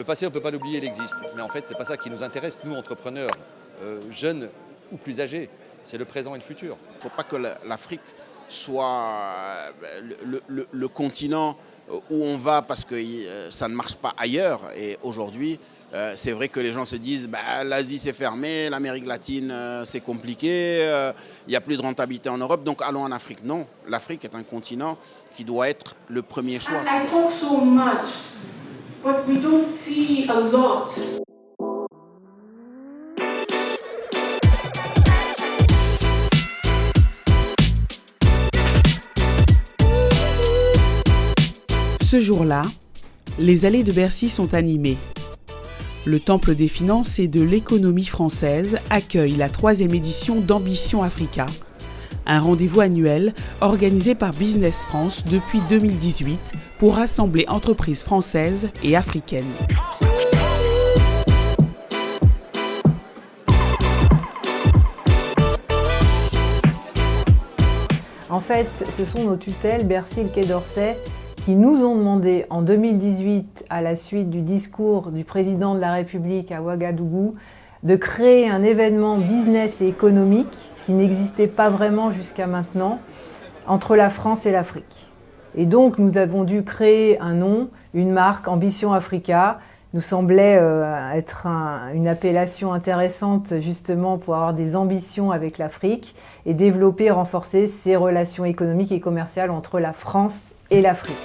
passé, on ne peut pas l'oublier, il existe. Mais en fait, ce n'est pas ça qui nous intéresse, nous, entrepreneurs, jeunes ou plus âgés. C'est le présent et le futur. Il ne faut pas que l'Afrique soit le continent où on va parce que ça ne marche pas ailleurs. Et aujourd'hui, c'est vrai que les gens se disent l'Asie c'est fermé, l'Amérique latine c'est compliqué, il n'y a plus de rentabilité en Europe, donc allons en Afrique. Non, l'Afrique est un continent qui doit être le premier choix. I talk so much, but we don't see a lot. Ce jour-là, les allées de Bercy sont animées. Le Temple des finances et de l'économie française accueille la 3e édition d'Ambition Africa, un rendez-vous annuel organisé par Business France depuis 2018 pour rassembler entreprises françaises et africaines. En fait, ce sont nos tutelles, Bercy et le Quai d'Orsay, qui nous ont demandé en 2018, à la suite du discours du président de la République à Ouagadougou, de créer un événement business et économique qui n'existait pas vraiment jusqu'à maintenant entre la France et l'Afrique. Et donc nous avons dû créer un nom, une marque, Ambition Africa, nous semblait être une appellation intéressante justement pour avoir des ambitions avec l'Afrique et développer et renforcer ces relations économiques et commerciales entre la France et l'Afrique.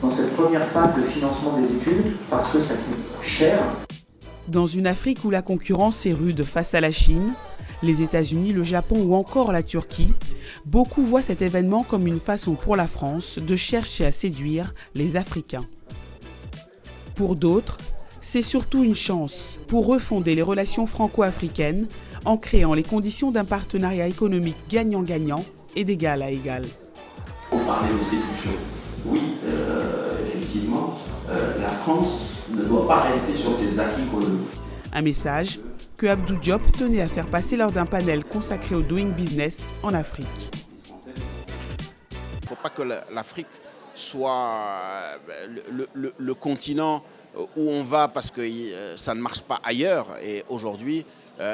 Dans cette première phase de financement des études, parce que ça coûte cher. Dans une Afrique où la concurrence est rude face à la Chine, les États-Unis, le Japon ou encore la Turquie, beaucoup voient cet événement comme une façon pour la France de chercher à séduire les Africains. Pour d'autres, c'est surtout une chance pour refonder les relations franco-africaines en créant les conditions d'un partenariat économique gagnant-gagnant et d'égal à égal. On parlait de séduction. Oui, effectivement, la France ne doit pas rester sur ses acquis coloniaux. Un message que Abdou Diop tenait à faire passer lors d'un panel consacré au Doing Business en Afrique. Il ne faut pas que l'Afrique soit le continent où on va parce que ça ne marche pas ailleurs. Et aujourd'hui,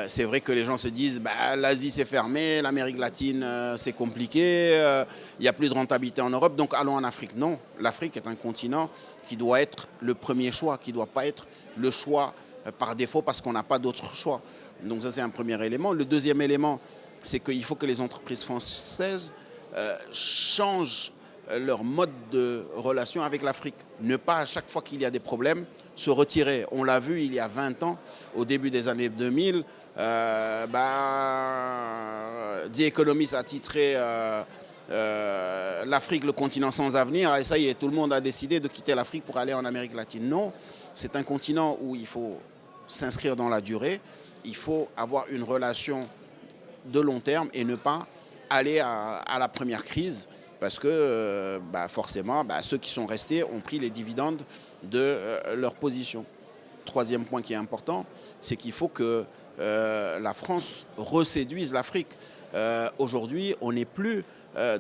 c'est vrai que les gens se disent l'Asie c'est fermé, l'Amérique latine c'est compliqué, il n'y a plus de rentabilité en Europe, donc allons en Afrique. Non, l'Afrique est un continent qui doit être le premier choix, qui ne doit pas être le choix par défaut parce qu'on n'a pas d'autre choix. Donc ça c'est un premier élément. Le deuxième élément, c'est qu'il faut que les entreprises françaises changent leur mode de relation avec l'Afrique. Ne pas à chaque fois qu'il y a des problèmes se retirer. On l'a vu il y a 20 ans, au début des années 2000, The Economist a titré l'Afrique, le continent sans avenir, et ça y est, tout le monde a décidé de quitter l'Afrique pour aller en Amérique latine. Non, c'est un continent où il faut s'inscrire dans la durée, il faut avoir une relation de long terme et ne pas aller à la première crise parce que forcément, ceux qui sont restés ont pris les dividendes de leur position. Troisième point qui est important, c'est qu'il faut que la France reséduise l'Afrique. Aujourd'hui, on n'est plus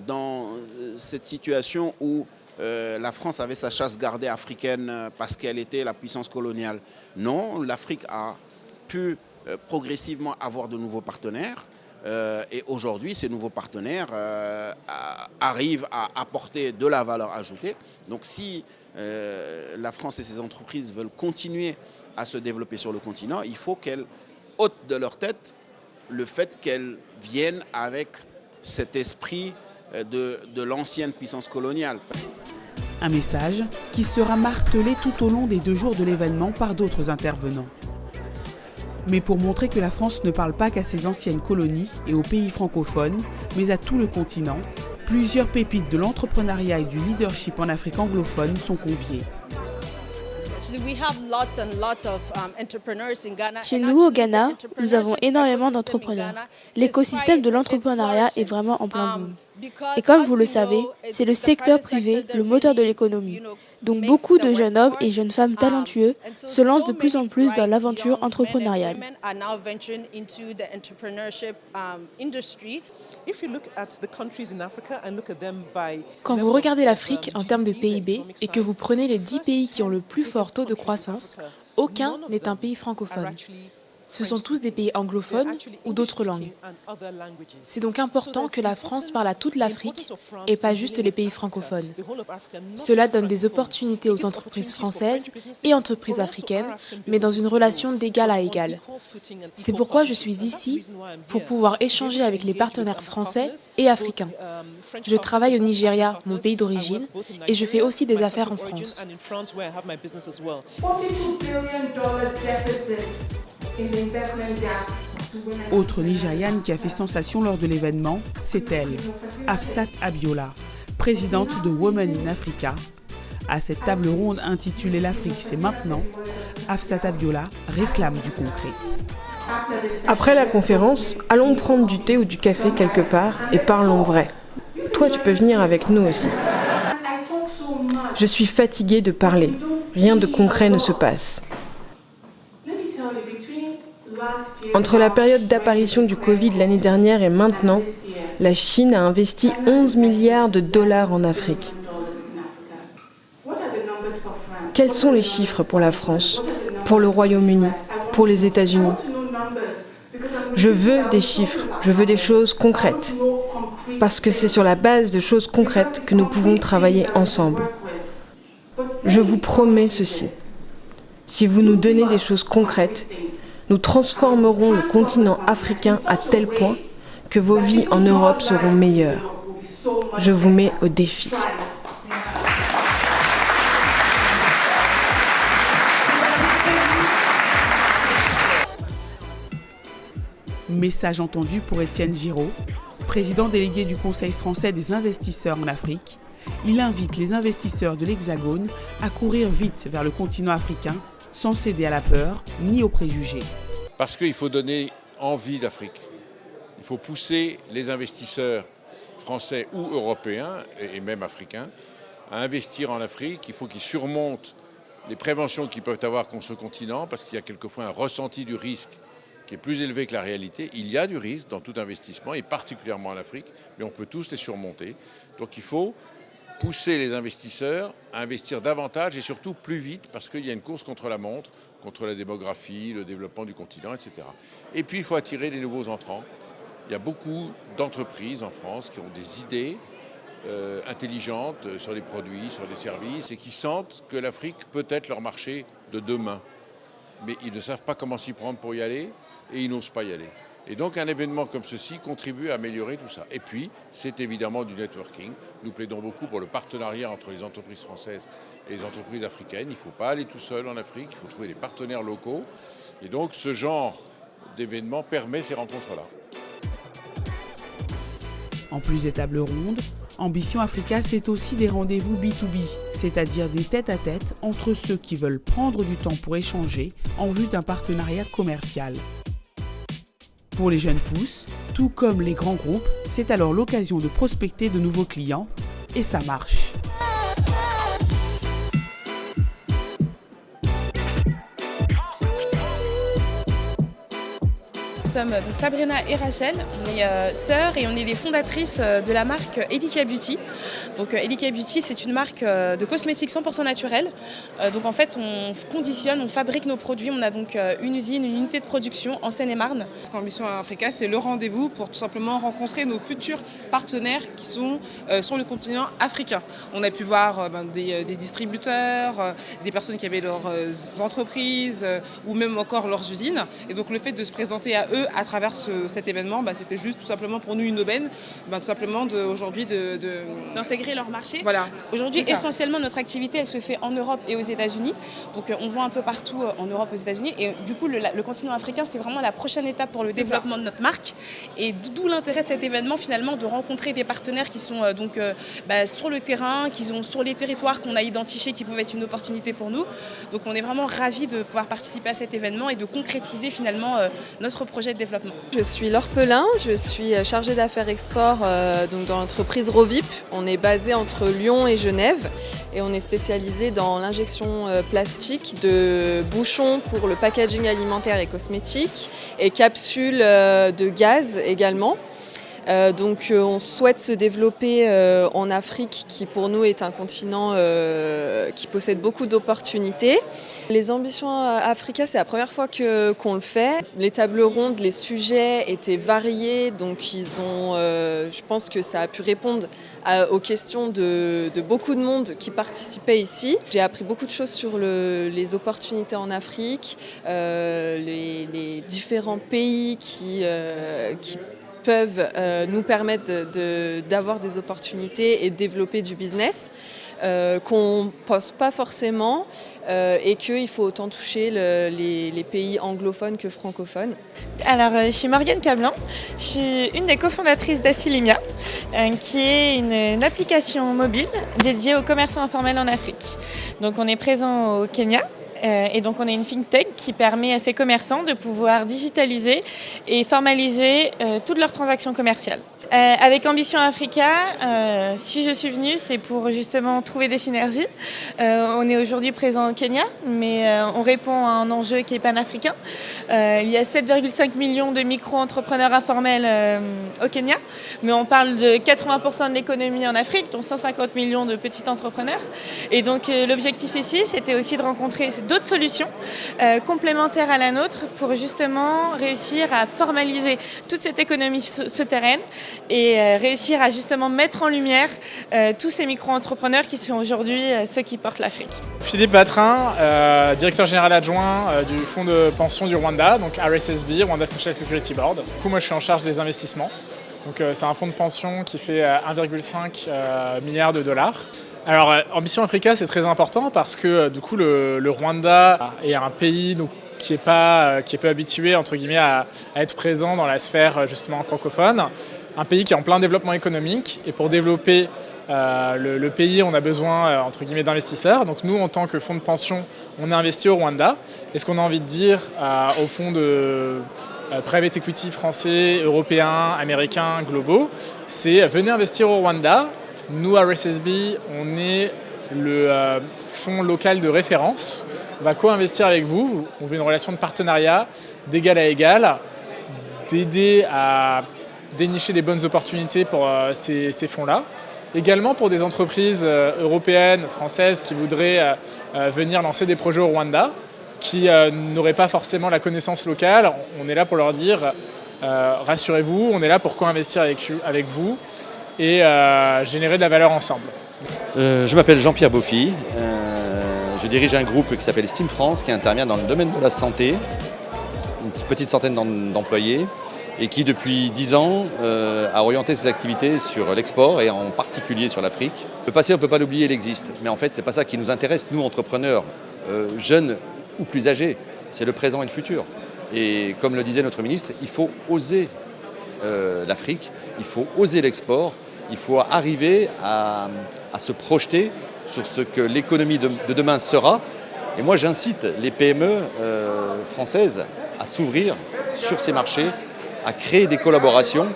dans cette situation où la France avait sa chasse gardée africaine parce qu'elle était la puissance coloniale. Non, l'Afrique a pu progressivement avoir de nouveaux partenaires. Et aujourd'hui, ces nouveaux partenaires arrivent à apporter de la valeur ajoutée. Donc si la France et ses entreprises veulent continuer à se développer sur le continent, il faut qu'elles ôtent de leur tête le fait qu'elles viennent avec cet esprit de l'ancienne puissance coloniale. Un message qui sera martelé tout au long des 2 jours de l'événement par d'autres intervenants. Mais pour montrer que la France ne parle pas qu'à ses anciennes colonies et aux pays francophones, mais à tout le continent, plusieurs pépites de l'entrepreneuriat et du leadership en Afrique anglophone sont conviées. Chez nous, au Ghana, nous avons énormément d'entrepreneurs. L'écosystème de l'entrepreneuriat est vraiment en plein boom. Et comme vous le savez, c'est le secteur privé, le moteur de l'économie. Donc beaucoup de jeunes hommes et jeunes femmes talentueux se lancent de plus en plus dans l'aventure entrepreneuriale. Quand vous regardez l'Afrique en termes de PIB et que vous prenez les 10 pays qui ont le plus fort taux de croissance, aucun n'est un pays francophone. Ce sont tous des pays anglophones ou d'autres langues. C'est donc important que la France parle à toute l'Afrique et pas juste les pays francophones. Cela donne des opportunités aux entreprises françaises et entreprises africaines, mais dans une relation d'égal à égal. C'est pourquoi je suis ici, pour pouvoir échanger avec les partenaires français et africains. Je travaille au Nigeria, mon pays d'origine, et je fais aussi des affaires en France. Autre Nigériane qui a fait sensation lors de l'événement, c'est elle, Hafsat Abiola, présidente de Women in Africa. À cette table ronde intitulée « L'Afrique, c'est maintenant », Hafsat Abiola réclame du concret. Après la conférence, allons prendre du thé ou du café quelque part et parlons vrai. Toi, tu peux venir avec nous aussi. Je suis fatiguée de parler. Rien de concret ne se passe. Entre la période d'apparition du Covid l'année dernière et maintenant, la Chine a investi 11 milliards de dollars en Afrique. Quels sont les chiffres pour la France, pour le Royaume-Uni, pour les États-Unis? Je veux des chiffres, je veux des choses concrètes. Parce que c'est sur la base de choses concrètes que nous pouvons travailler ensemble. Je vous promets ceci. Si vous nous donnez des choses concrètes, nous transformerons le continent africain à tel point que vos vies en Europe seront meilleures. Je vous mets au défi. Message entendu pour Étienne Giraud, président délégué du Conseil français des investisseurs en Afrique. Il invite les investisseurs de l'Hexagone à courir vite vers le continent africain sans céder à la peur ni aux préjugés. Parce qu'il faut donner envie d'Afrique. Il faut pousser les investisseurs français ou européens, et même africains, à investir en Afrique. Il faut qu'ils surmontent les préventions qu'ils peuvent avoir contre ce continent, parce qu'il y a quelquefois un ressenti du risque qui est plus élevé que la réalité. Il y a du risque dans tout investissement, et particulièrement en Afrique, mais on peut tous les surmonter. Donc il faut pousser les investisseurs à investir davantage et surtout plus vite, parce qu'il y a une course contre la montre, contre la démographie, le développement du continent, etc. Et puis il faut attirer des nouveaux entrants. Il y a beaucoup d'entreprises en France qui ont des idées intelligentes sur les produits, sur les services, et qui sentent que l'Afrique peut être leur marché de demain. Mais ils ne savent pas comment s'y prendre pour y aller, et ils n'osent pas y aller. Et donc un événement comme ceci contribue à améliorer tout ça. Et puis, c'est évidemment du networking. Nous plaidons beaucoup pour le partenariat entre les entreprises françaises et les entreprises africaines. Il ne faut pas aller tout seul en Afrique, il faut trouver des partenaires locaux. Et donc ce genre d'événement permet ces rencontres-là. En plus des tables rondes, Ambition Africa, c'est aussi des rendez-vous B2B, c'est-à-dire des tête-à-tête entre ceux qui veulent prendre du temps pour échanger en vue d'un partenariat commercial. Pour les jeunes pousses, tout comme les grands groupes, c'est alors l'occasion de prospecter de nouveaux clients, et ça marche. Nous sommes donc Sabrina et Rachel, on est sœurs et on est les fondatrices de la marque Elika Beauty. Donc Elika Beauty, c'est une marque de cosmétiques 100% naturelle. Donc en fait on conditionne, on fabrique nos produits, on a donc une usine, une unité de production en Seine-et-Marne. Ambition Africa, c'est le rendez-vous pour tout simplement rencontrer nos futurs partenaires qui sont sur le continent africain. On a pu voir des distributeurs, des personnes qui avaient leurs entreprises ou même encore leurs usines. Et donc le fait de se présenter à eux à travers cet événement, c'était juste tout simplement pour nous une aubaine, tout simplement aujourd'hui d'intégrer leur marché. Voilà. Aujourd'hui, essentiellement, notre activité, elle se fait en Europe et aux États-Unis. Donc on vend un peu partout en Europe, aux États-Unis. Et du coup, le continent africain, c'est vraiment la prochaine étape pour le développement de notre marque. Et d'où l'intérêt de cet événement, finalement, de rencontrer des partenaires qui sont sur le terrain, qui sont sur les territoires qu'on a identifiés, qui peuvent être une opportunité pour nous. Donc on est vraiment ravis de pouvoir participer à cet événement et de concrétiser finalement notre projet projet de développement. Je suis Laure Pelin, je suis chargée d'affaires export donc dans l'entreprise Rovip. On est basé entre Lyon et Genève et on est spécialisé dans l'injection plastique de bouchons pour le packaging alimentaire et cosmétique et capsules de gaz également. Donc on souhaite se développer en Afrique qui pour nous est un continent qui possède beaucoup d'opportunités. Les ambitions Africa, c'est la première fois qu'on le fait. Les tables rondes, les sujets étaient variés, donc je pense que ça a pu répondre aux questions de beaucoup de monde qui participait ici. J'ai appris beaucoup de choses sur les opportunités en Afrique, les différents pays qui peuvent nous permettre d'avoir des opportunités et de développer du business qu'on ne pense pas forcément et qu'il faut autant toucher les pays anglophones que francophones. Alors, je suis Morgane Cablan, je suis une des cofondatrices d'Asilimia, qui est une application mobile dédiée aux commerçants informels en Afrique. Donc on est présent au Kenya. Et donc on est une fintech qui permet à ces commerçants de pouvoir digitaliser et formaliser toutes leurs transactions commerciales. Avec Ambition Africa, si je suis venue, c'est pour justement trouver des synergies. On est aujourd'hui présent au Kenya, mais on répond à un enjeu qui est panafricain. Il y a 7,5 millions de micro-entrepreneurs informels au Kenya, mais on parle de 80% de l'économie en Afrique, dont 150 millions de petits entrepreneurs. Et donc l'objectif ici, c'était aussi de rencontrer d'autres solutions complémentaires à la nôtre pour justement réussir à formaliser toute cette économie souterraine et réussir à justement mettre en lumière tous ces micro-entrepreneurs qui sont aujourd'hui ceux qui portent l'Afrique. Philippe Vatrin, directeur général adjoint du fonds de pension du Rwanda, donc RSSB, Rwanda Social Security Board. Du coup, moi je suis en charge des investissements. Donc c'est un fonds de pension qui fait 1,5 milliard de dollars. Alors Ambition Africa, c'est très important parce que du coup le Rwanda est un pays donc, qui est peu habitué entre guillemets à être présent dans la sphère justement francophone, un pays qui est en plein développement économique et pour développer le pays, on a besoin entre guillemets d'investisseurs. Donc nous, en tant que fonds de pension, on a investi au Rwanda. Et ce qu'on a envie de dire aux fonds de private equity français, européens, américains, globaux, c'est venez investir au Rwanda. Nous, à RSSB, on est le fonds local de référence. On va co-investir avec vous. On veut une relation de partenariat d'égal à égal, d'aider à dénicher les bonnes opportunités pour ces fonds-là. Également pour des entreprises européennes, françaises qui voudraient venir lancer des projets au Rwanda, qui n'auraient pas forcément la connaissance locale. On est là pour leur dire rassurez-vous, on est là pour co-investir avec vous et générer de la valeur ensemble. Je m'appelle Jean-Pierre Beaufy, je dirige un groupe qui s'appelle Steam France, qui intervient dans le domaine de la santé, une petite centaine d'employés, et qui depuis 10 ans a orienté ses activités sur l'export et en particulier sur l'Afrique. Le passé, on ne peut pas l'oublier, il existe, mais en fait c'est pas ça qui nous intéresse, nous entrepreneurs, jeunes ou plus âgés, c'est le présent et le futur. Et comme le disait notre ministre, il faut oser l'Afrique, il faut oser l'export, il faut arriver à se projeter sur ce que l'économie de demain sera. Et moi j'incite les PME françaises à s'ouvrir sur ces marchés, à créer des collaborations,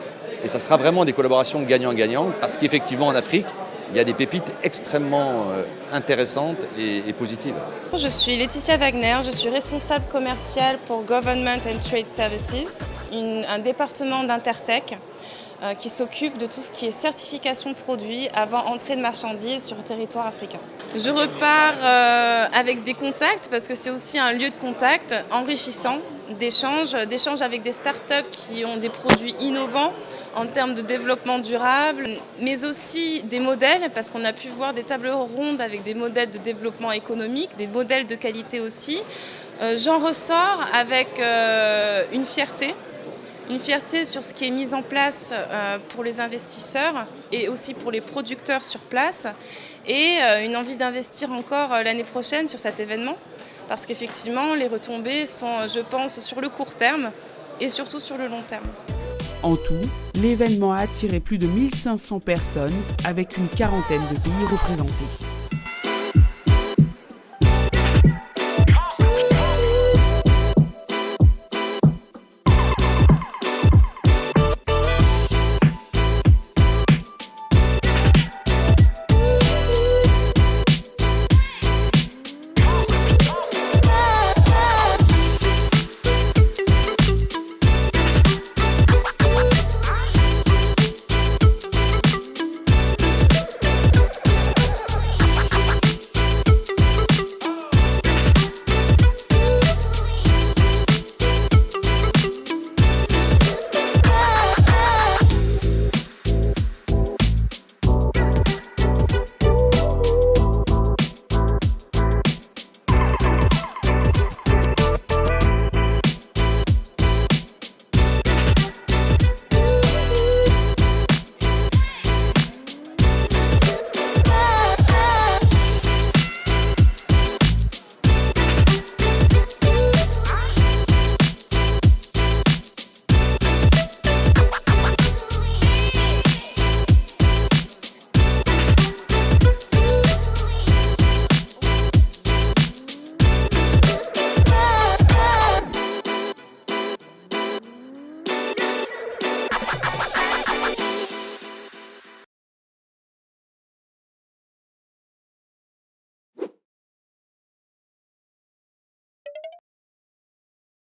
et ça sera vraiment des collaborations gagnant-gagnant, parce qu'effectivement en Afrique, il y a des pépites extrêmement intéressantes et positives. Je suis Laetitia Wagner, je suis responsable commerciale pour Government and Trade Services, un département d'Intertech qui s'occupe de tout ce qui est certification de produits avant entrée de marchandises sur le territoire africain. Je repars avec des contacts, parce que c'est aussi un lieu de contact enrichissant, d'échanges avec des startups qui ont des produits innovants en termes de développement durable, mais aussi des modèles, parce qu'on a pu voir des tables rondes avec des modèles de développement économique, des modèles de qualité aussi. J'en ressors avec une fierté sur ce qui est mis en place pour les investisseurs et aussi pour les producteurs sur place, et une envie d'investir encore l'année prochaine sur cet événement, parce qu'effectivement les retombées sont, je pense, sur le court terme et surtout sur le long terme. En tout, l'événement a attiré plus de 1500 personnes avec une quarantaine de pays représentés.